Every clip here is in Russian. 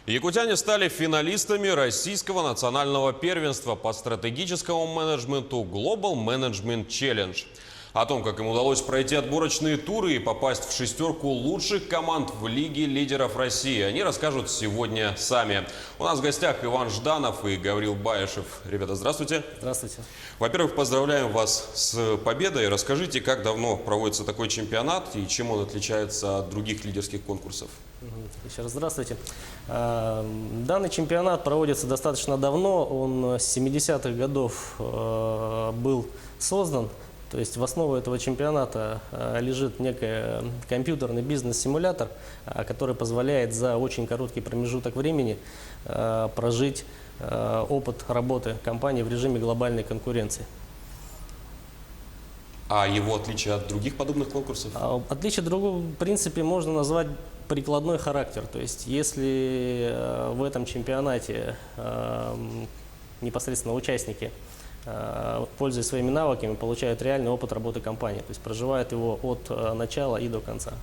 Якутяне стали финалистами российского национального первенства по стратегическому менеджменту Global Management Challenge. О том, как им удалось пройти отборочные туры и попасть в шестерку лучших команд в Лиге лидеров России, они расскажут сегодня сами. У нас в гостях Иван Жданов и Гаврил Баешев. Ребята, здравствуйте. Здравствуйте. Во-первых, поздравляем вас с победой. Расскажите, как давно проводится такой чемпионат и чем он отличается от других лидерских конкурсов? Еще раз здравствуйте. Данный чемпионат проводится достаточно давно. Он с 70-х годов был создан. То есть в основу этого чемпионата лежит некий компьютерный бизнес-симулятор, который позволяет за очень короткий промежуток времени прожить опыт работы компании в режиме глобальной конкуренции. А его отличие от других подобных конкурсов? Отличие другого, в принципе, можно назвать прикладной характер. То есть если в этом чемпионате непосредственно участники, пользуясь своими навыками, получают реальный опыт работы компании, то есть проживают его от начала и до конца.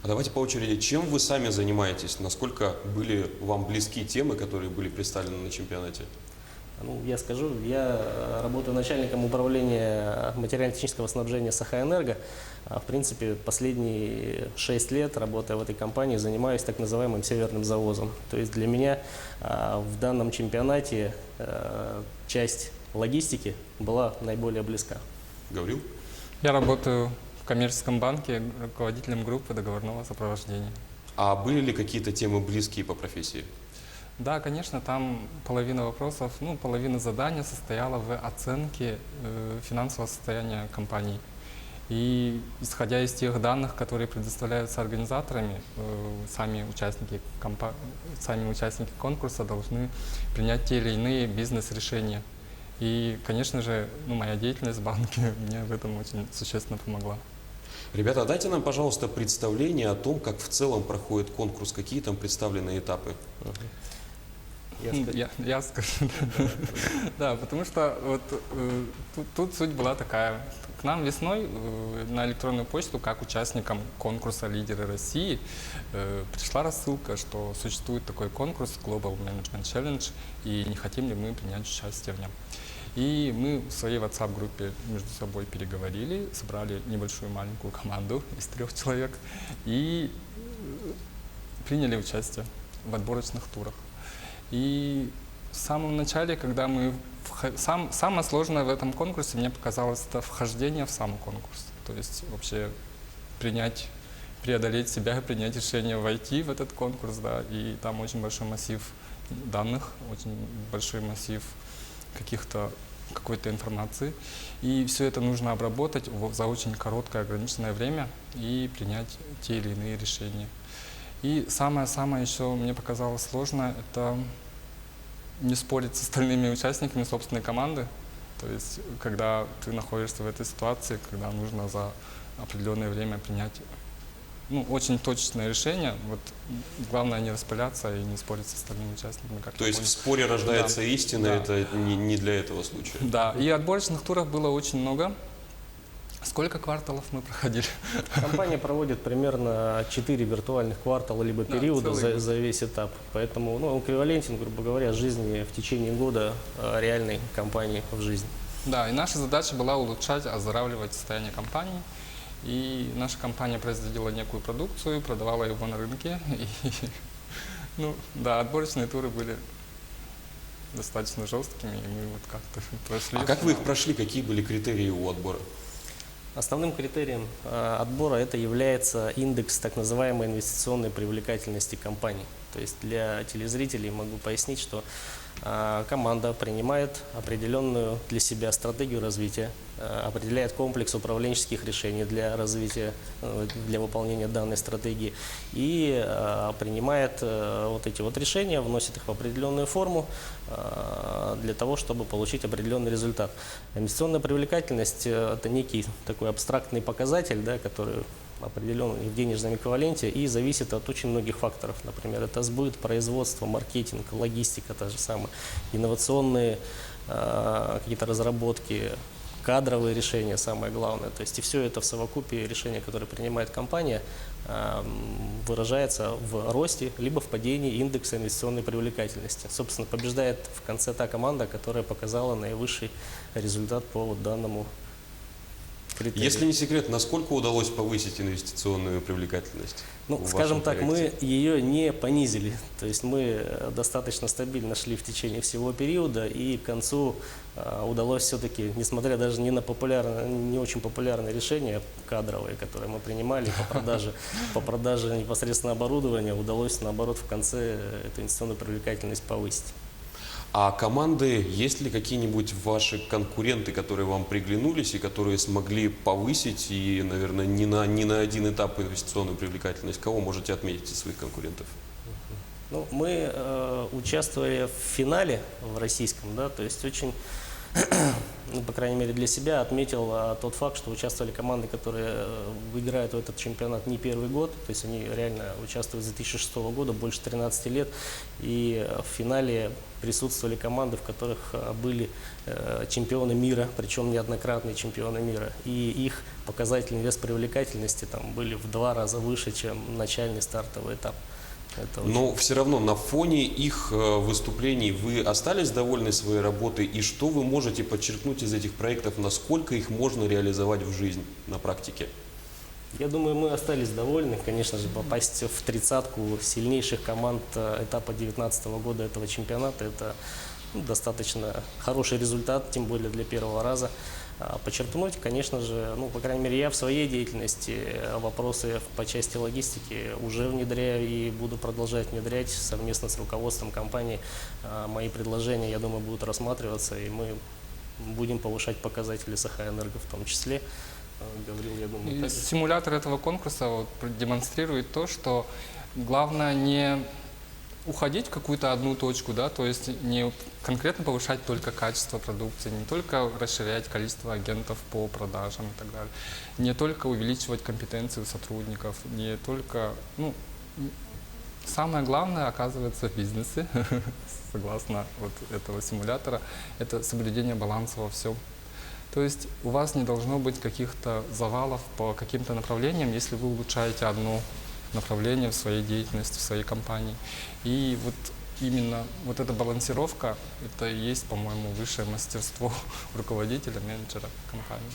А давайте по очереди, чем вы сами занимаетесь? Насколько были вам близки темы, которые были представлены на чемпионате? Ну, я скажу, я работаю начальником управления материально-технического снабжения Сахаэнерго. В принципе, последние 6 лет, работая в этой компании, занимаюсь так называемым северным завозом. То есть для меня в данном чемпионате часть логистики была наиболее близка. Говорил? Я работаю в коммерческом банке руководителем группы договорного сопровождения. А были ли какие-то темы близкие по профессии? Да, конечно, там половина вопросов, половина задания состояла в оценке финансового состояния компании. И исходя из тех данных, которые предоставляются организаторами, сами участники конкурса должны принять те или иные бизнес-решения. И, конечно же, моя деятельность в банке мне в этом очень существенно помогла. Ребята, дайте нам, пожалуйста, представление о том, как в целом проходит конкурс, какие там представлены этапы. Я скажу. Да, потому что вот тут суть была такая. К нам весной на электронную почту, как участникам конкурса «Лидеры России», пришла рассылка, что существует такой конкурс Global Management Challenge, и не хотим ли мы принять участие в нем. И мы в своей WhatsApp-группе между собой переговорили, собрали небольшую маленькую команду из 3 человек и приняли участие в отборочных турах. И в самом начале, когда мы... Самое сложное в этом конкурсе, мне показалось, это вхождение в сам конкурс. То есть вообще преодолеть себя, принять решение войти в этот конкурс, да, и там очень большой массив данных, очень большой массив какой-то информации. И все это нужно обработать за очень короткое ограниченное время и принять те или иные решения. И самое еще мне показалось сложно, это не спорить с остальными участниками собственной команды. То есть, когда ты находишься в этой ситуации, когда нужно за определенное время принять очень точное решение, вот главное не распыляться и не спорить с остальными участниками. То есть в споре рождается истина, да. Это не для этого случая. Да, и отборочных туров было очень много. Сколько кварталов мы проходили? Компания проводит примерно 4 виртуальных квартала либо периода за весь этап. Поэтому эквивалентен, грубо говоря, жизни в течение года реальной компании в жизни. Да, и наша задача была улучшать, оздоравливать состояние компании. И наша компания производила некую продукцию, продавала его на рынке. И, отборочные туры были достаточно жесткими, и мы вот как-то прошли. А как вы их прошли? Какие были критерии у отбора? Основным критерием отбора это является индекс так называемой инвестиционной привлекательности компании. То есть для телезрителей могу пояснить, что команда принимает определенную для себя стратегию развития, определяет комплекс управленческих решений для развития, для выполнения данной стратегии и принимает вот эти вот решения, вносит их в определенную форму для того, чтобы получить определенный результат. Инвестиционная привлекательность – это некий такой абстрактный показатель, да, который определен в денежном эквиваленте и зависит от очень многих факторов. Например, это сбыт, производство, маркетинг, логистика, та же самая, инновационные какие-то разработки, кадровые решения, самое главное. То есть и все это в совокупе решения, которые принимает компания, выражается в росте либо в падении индекса инвестиционной привлекательности. Собственно, побеждает в конце та команда, которая показала наивысший результат по вот данному критерию. Если не секрет, насколько удалось повысить инвестиционную привлекательность? Ну, в скажем вашем так, мы проекте? ее не понизили. То есть мы достаточно стабильно шли в течение всего периода, и к концу удалось все-таки, несмотря даже не на не очень популярные решения кадровые, которые мы принимали по продаже непосредственно оборудования, удалось, наоборот, в конце эту инвестиционную привлекательность повысить. А команды, есть ли какие-нибудь ваши конкуренты, которые вам приглянулись и которые смогли повысить и, наверное, не на один этап инвестиционную привлекательность? Кого можете отметить из своих конкурентов? Ну, мы участвовали в финале в российском, да, то есть очень, ну, по крайней мере для себя, отметил тот факт, что участвовали команды, которые играют в этот чемпионат не первый год, то есть они реально участвуют с 2006 года, больше 13 лет, и в финале присутствовали команды, в которых были чемпионы мира, причем неоднократные чемпионы мира, и их показатели инвестпривлекательности там были в 2 раза выше, чем начальный стартовый этап. Но все равно на фоне их выступлений вы остались довольны своей работой, и что вы можете подчеркнуть из этих проектов, насколько их можно реализовать в жизнь на практике? Я думаю, мы остались довольны. Конечно же, попасть в 30-ку сильнейших команд этапа 2019 года этого чемпионата – это достаточно хороший результат, тем более для первого раза. Почерпнуть, конечно же, ну, по крайней мере, я в своей деятельности вопросы по части логистики уже внедряю и буду продолжать внедрять совместно с руководством компании. Мои предложения, я думаю, будут рассматриваться, и мы будем повышать показатели Сахаэнерго в том числе. Говорил, я думаю, так. Симулятор этого конкурса вот демонстрирует то, что главное не уходить в какую-то одну точку, да, то есть не конкретно повышать только качество продукции, не только расширять количество агентов по продажам и так далее, не только увеличивать компетенции у сотрудников, не только, ну, самое главное, оказывается, в бизнесе, согласно вот этого симулятора, это соблюдение баланса во всем. То есть у вас не должно быть каких-то завалов по каким-то направлениям, если вы улучшаете одно направление в своей деятельности, в своей компании. И вот именно вот эта балансировка, это и есть, по-моему, высшее мастерство руководителя, менеджера компании.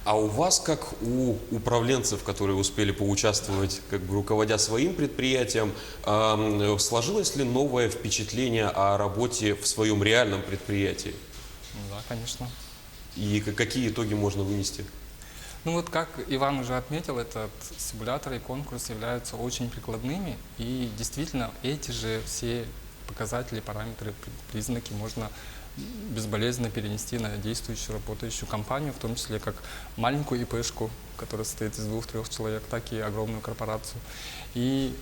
А у вас, как у управленцев, которые успели поучаствовать, как бы руководя своим предприятием, сложилось ли новое впечатление о работе в своем реальном предприятии? Да, конечно. И какие итоги можно вынести? Ну вот, как Иван уже отметил, этот симулятор и конкурс являются очень прикладными, и действительно эти же все показатели, параметры, признаки можно безболезненно перенести на действующую, работающую компанию, в том числе как маленькую ИПшку, которая состоит из 2-3 человек, так и огромную корпорацию. И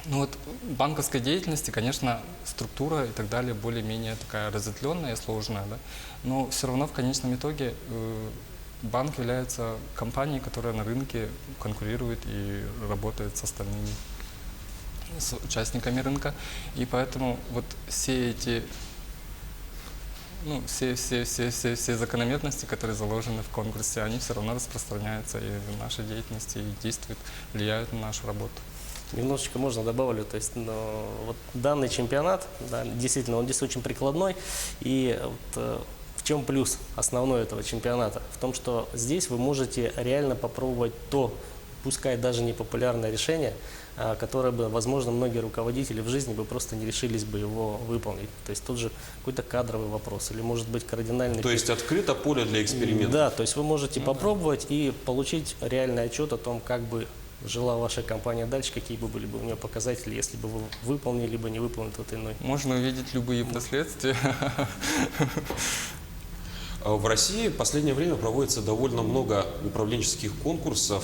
ну вот, в банковской деятельности, конечно, структура и так далее более-менее такая разветвленная и сложная, да? Но все равно в конечном итоге банк является компанией, которая на рынке конкурирует и работает с остальными, с участниками рынка. И поэтому вот все эти, ну, все закономерности, которые заложены в конкурсе, они все равно распространяются и в нашей деятельности, и действуют, влияют на нашу работу. Немножечко можно добавлю, то есть вот данный чемпионат, да, действительно, он очень прикладной, и вот, в чем плюс основной этого чемпионата? В том, что здесь вы можете реально попробовать то, пускай даже непопулярное решение, которое бы, возможно, многие руководители в жизни бы просто не решились бы его выполнить. То есть тот же какой-то кадровый вопрос или, может быть, кардинальный... То есть открыто поле для экспериментов? Да, то есть вы можете попробовать и получить реальный отчет о том, как бы жила ваша компания дальше, какие бы были бы у нее показатели, если бы вы выполнили, либо не выполнили тот иной. Можно увидеть любые последствия. В России в последнее время проводится довольно много управленческих конкурсов.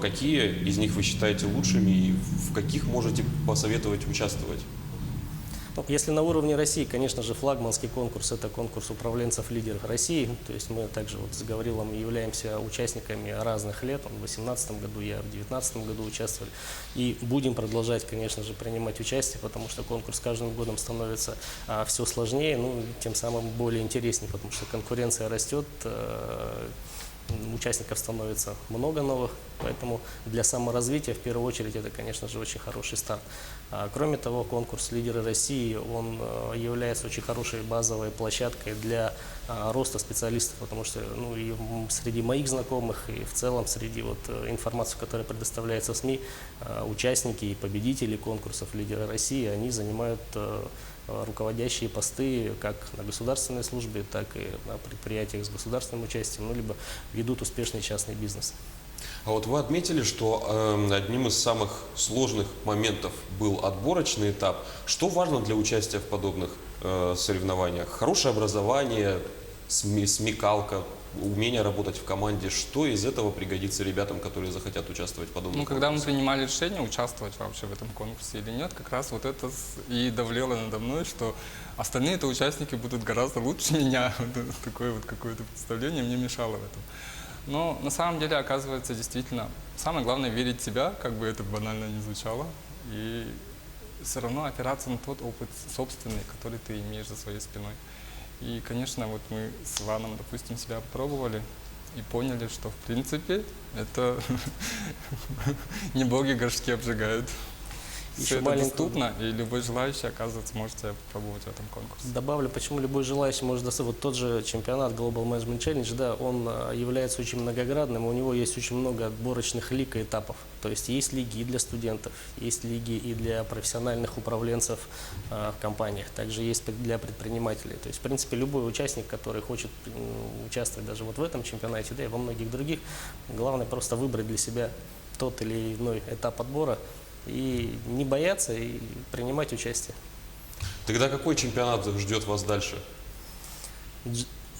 Какие из них вы считаете лучшими и в каких можете посоветовать участвовать? Ну, если на уровне России, конечно же, флагманский конкурс – это конкурс управленцев лидеров России. То есть мы также вот с Гаврилом являемся участниками разных лет. Он в 2018 году, я в 2019 году участвовали. И будем продолжать, конечно же, принимать участие, потому что конкурс с каждым годом становится все сложнее, ну, тем самым более интереснее, потому что конкуренция растет, участников становится много новых, поэтому для саморазвития в первую очередь это, конечно же, очень хороший старт. Кроме того, конкурс «Лидеры России», он является очень хорошей базовой площадкой для роста специалистов, потому что ну, и среди моих знакомых, и в целом среди вот информации, которая предоставляется в СМИ, участники и победители конкурсов «Лидеры России», они занимают руководящие посты как на государственной службе, так и на предприятиях с государственным участием, ну, либо ведут успешный частный бизнес. А вот вы отметили, что одним из самых сложных моментов был отборочный этап. Что важно для участия в подобных соревнованиях? Хорошее образование, смекалка, умение работать в команде. Что из этого пригодится ребятам, которые захотят участвовать в подобных Ну, когда мы конкурсах? принимали решение, участвовать вообще в этом конкурсе или нет, как раз вот это и давлело надо мной, что остальные-то участники будут гораздо лучше меня. Вот такое вот какое-то представление мне мешало в этом. Но на самом деле, оказывается, действительно, самое главное верить в себя, как бы это банально не звучало, и все равно опираться на тот опыт собственный, который ты имеешь за своей спиной. И, конечно, вот мы с Иваном, допустим, себя пробовали и поняли, что, в принципе, это не боги горшки обжигают. Все это доступно, и любой желающий, оказывается, может себя попробовать в этом конкурсе. Добавлю, почему любой желающий может достать. Вот тот же чемпионат Global Management Challenge, да, он является очень многоградным, у него есть очень много отборочных лиг и этапов. То есть есть лиги и для студентов, есть лиги и для профессиональных управленцев в компаниях, также есть для предпринимателей. То есть, в принципе, любой участник, который хочет участвовать даже вот в этом чемпионате, да и во многих других, главное просто выбрать для себя тот или иной этап отбора, и не бояться, и принимать участие. Тогда какой чемпионат ждет вас дальше?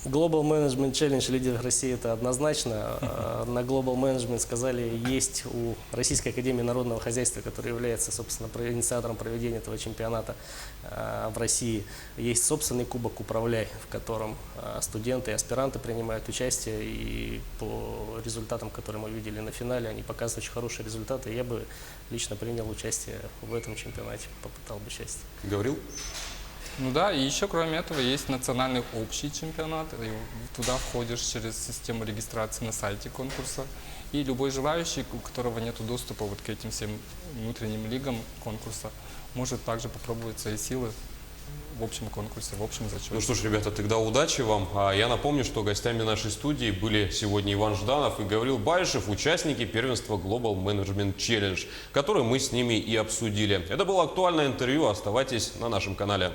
Global Management Challenge «Лидеров России» это однозначно. На Global Management сказали, есть у Российской академии народного хозяйства, которая является, собственно, инициатором проведения этого чемпионата в России. Есть собственный кубок «Управляй», в котором студенты и аспиранты принимают участие. И по результатам, которые мы видели на финале, они показывают очень хорошие результаты. Я бы лично принял участие в этом чемпионате, попытал бы счастье. Говорил? Ну да, и еще кроме этого есть национальный общий чемпионат. И туда входишь через систему регистрации на сайте конкурса. И любой желающий, у которого нет доступа вот к этим всем внутренним лигам конкурса, может также попробовать свои силы в общем конкурсе, в общем зачете. Ну что ж, ребята, тогда удачи вам. А я напомню, что гостями нашей студии были сегодня Иван Жданов и Гаврил Баишев, участники первенства Global Management Challenge, которое мы с ними и обсудили. Это было актуальное интервью. Оставайтесь на нашем канале.